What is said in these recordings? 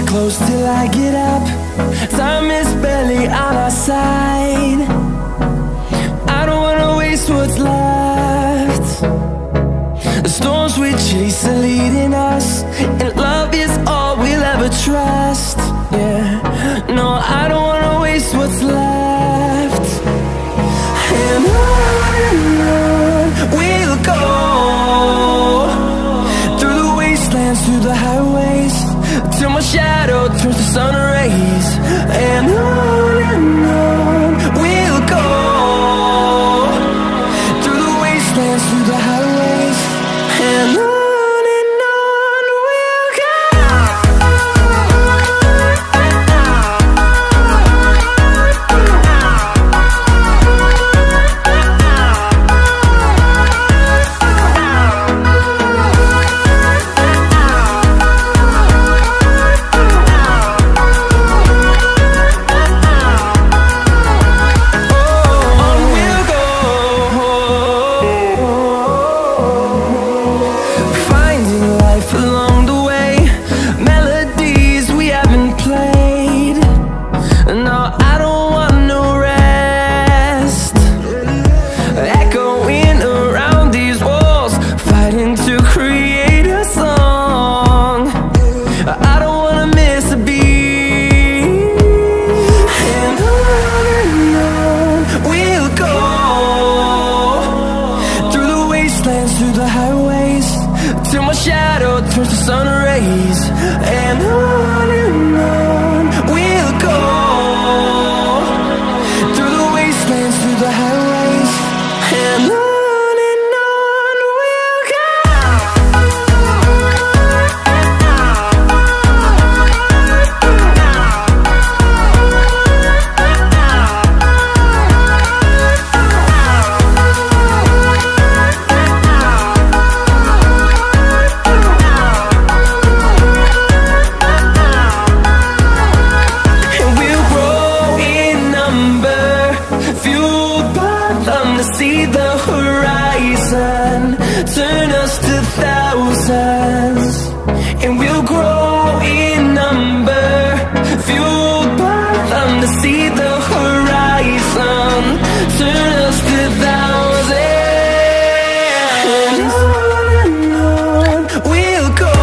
close till I get up. Time is barely on our side. I don't wanna waste what's left. The storms we chase are leading us, and love is all we'll ever trust. Yeah, no, I don't wanna waste what's left. And on we'll go, through the wastelands, through the highways, till my shadow turns to sun rays. And on we'll go, through the wastelands, through the highways, and on we'll go. Through the highways, till my shadow turns to sun rays. And on we'll go, through the wastelands, through the highways, and on we'll go. See the horizon, turn us to thousands, and we'll grow in number, fueled by them. To see the horizon, turn us to thousands, and on we'll go,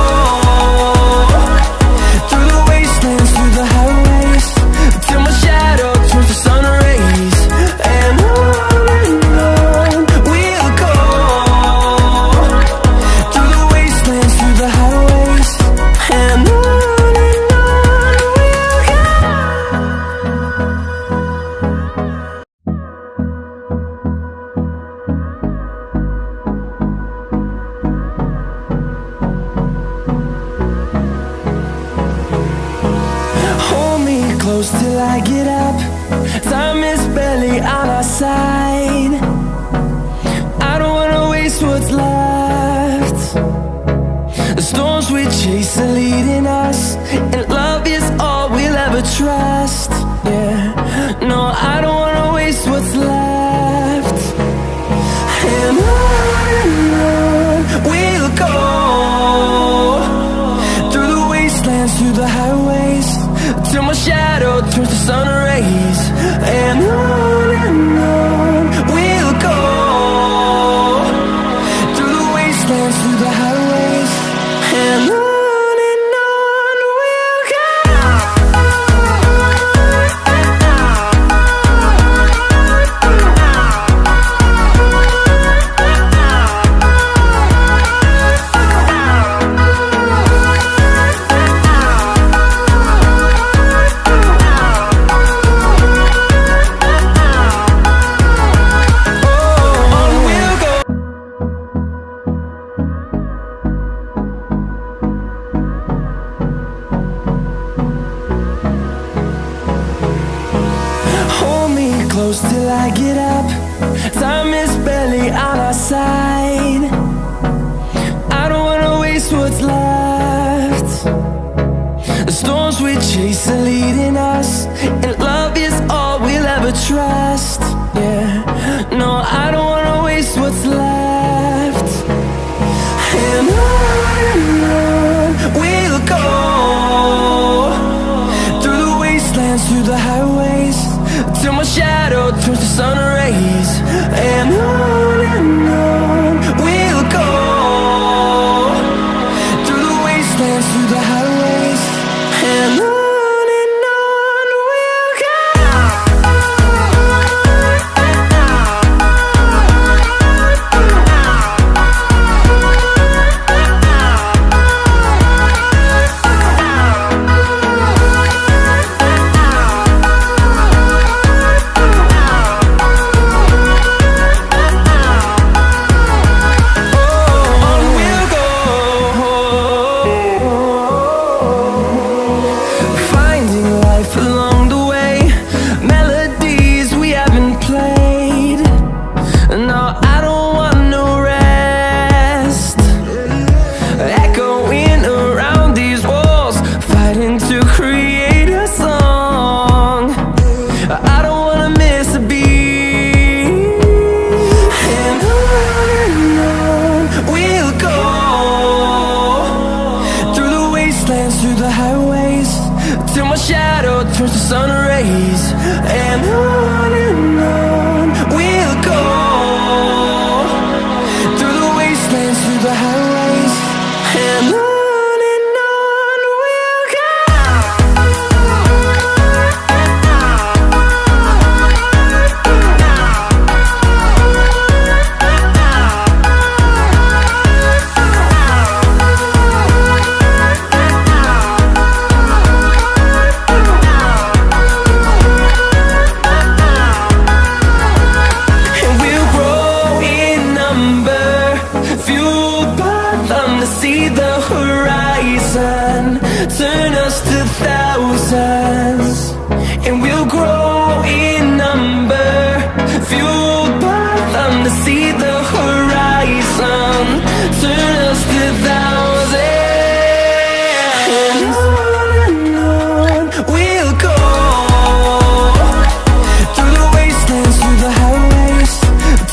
through the wastelands, through the highways, till my shadow turns to sun rays. And close till I get up. Time is barely on our side. I don't wanna waste what's left. The storms we chase are leading us, and love is all we'll ever trust. Yeah, no, I don't wanna waste what's left. And on we'll go, through the wastelands, through the highways, till my shadow turns to sun rays. And on we'll go, through the wastelands, through the highways, and on we'll go. Close till I get up. Time is barely on our side. I don't wanna waste what's left. The storms we chase are leading us, and love is all we'll ever trust. Yeah, no, I don't wanna waste what's left. And on we'll go, turns to sun rays, and on we'll go, through the wastelands, through the highways, and on we'll go. See the horizon, turn us to thousands, and we'll grow in number, fueled by them to see the horizon, turn us to thousands, and on we'll go, through the wastelands, through the highways,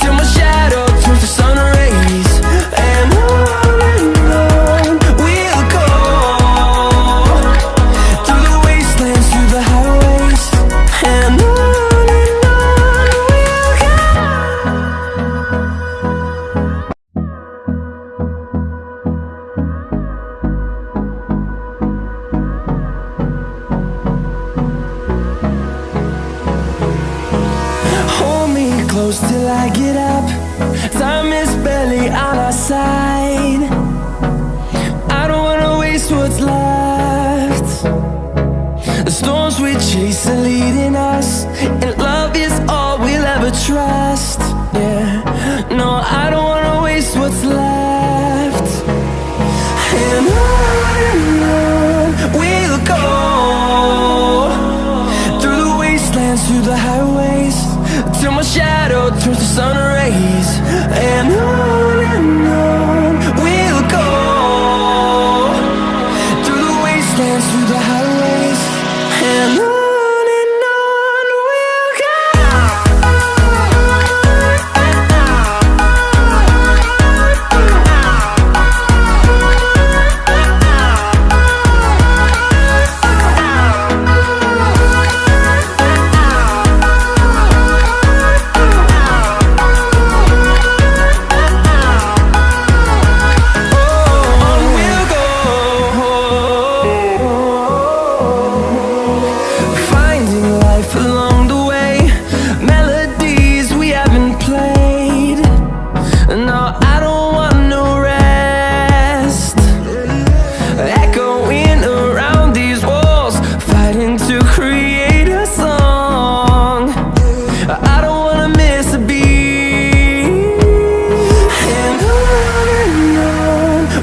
till my shadow turns to sun rays, and close till I get up. Time is barely on our side. I don't wanna waste what's left. The storms we chase are leading us, and love is all we'll ever trust. Yeah, no, I don't wanna waste what's left. And on we'll go, through the wastelands, through the highways, till my shadow turns to sun rays, and on we'll go, through the wastelands, through the highways, and on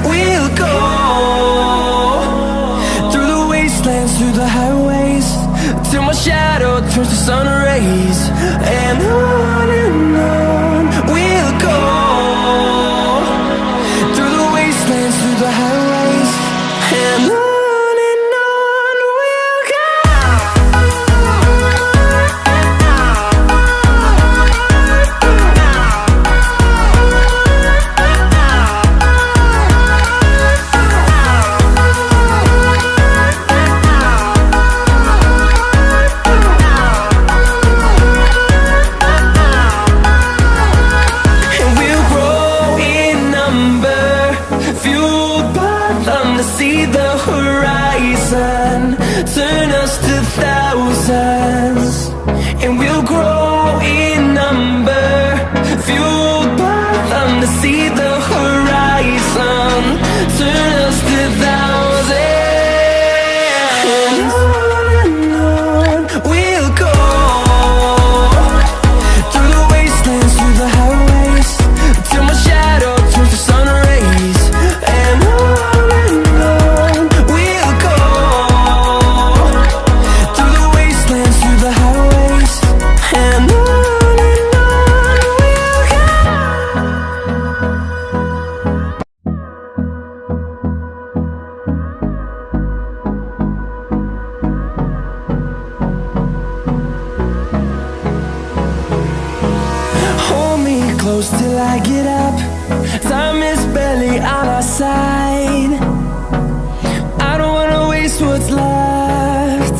we'll go. Through the highways, till my shadow turns to sun rays, and on we'll go, through the wastelands, through the highways, and on we'll go. See the horizon, turn us to thousands, and we'll grow in number, fueled by them to see the horizon, turn us to thousands, and on we'll go, through the wastelands, through the highways, till my shadow turns to sun rays, and on close till I get up. Time is barely on our side. I don't wanna waste what's left.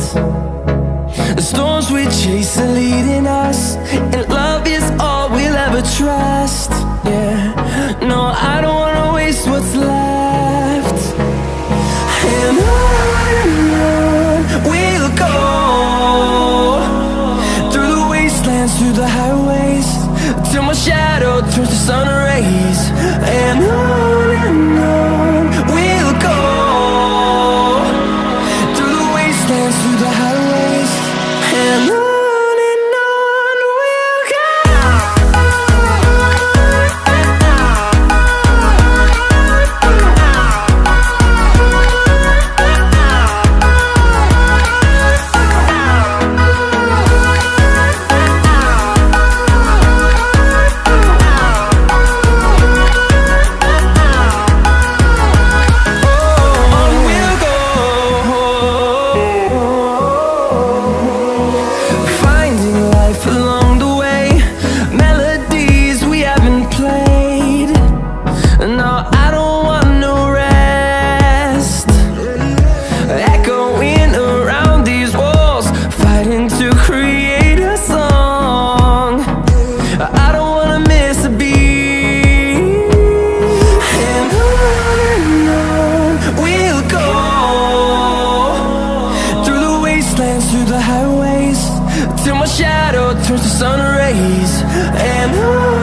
dance through the highways till my shadow turns to sun rays. And